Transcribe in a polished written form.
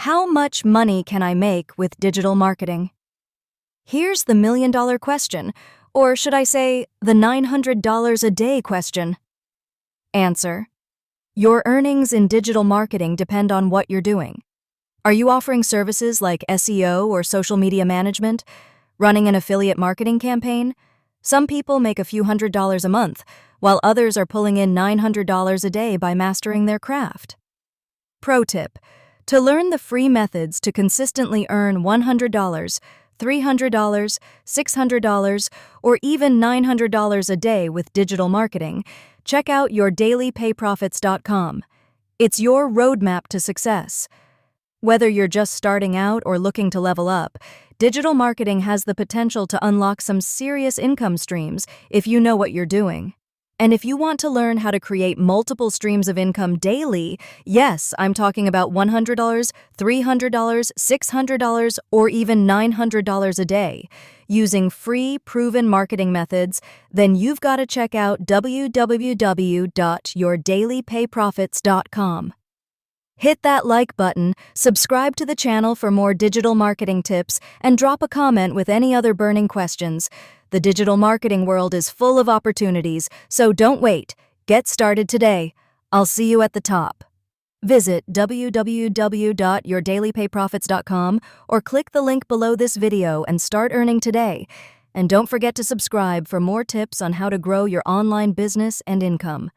How much money can I make with digital marketing? Here's the $1,000,000 question, or should I say, the $900 a day question. Answer: your earnings in digital marketing depend on what you're doing. Are you offering services like SEO or social media management? Running an affiliate marketing campaign? Some people make a few $100s a month, while others are pulling in $900 a day by mastering their craft. Pro tip: to learn the free methods to consistently earn $100, $300, $600, or even $900 a day with digital marketing, check out yourdailypayprofits.com. It's your roadmap to success. Whether you're just starting out or looking to level up, digital marketing has the potential to unlock some serious income streams if you know what you're doing. And if you want to learn how to create multiple streams of income daily, yes, I'm talking about $100, $300, $600, or even $900 a day, using free, proven marketing methods, then you've got to check out www.yourdailypayprofits.com. Hit that like button, subscribe to the channel for more digital marketing tips, and drop a comment with any other burning questions. The digital marketing world is full of opportunities, so don't wait. Get started today. I'll see you at the top. Visit www.yourdailypayprofits.com or click the link below this video and start earning today. And don't forget to subscribe for more tips on how to grow your online business and income.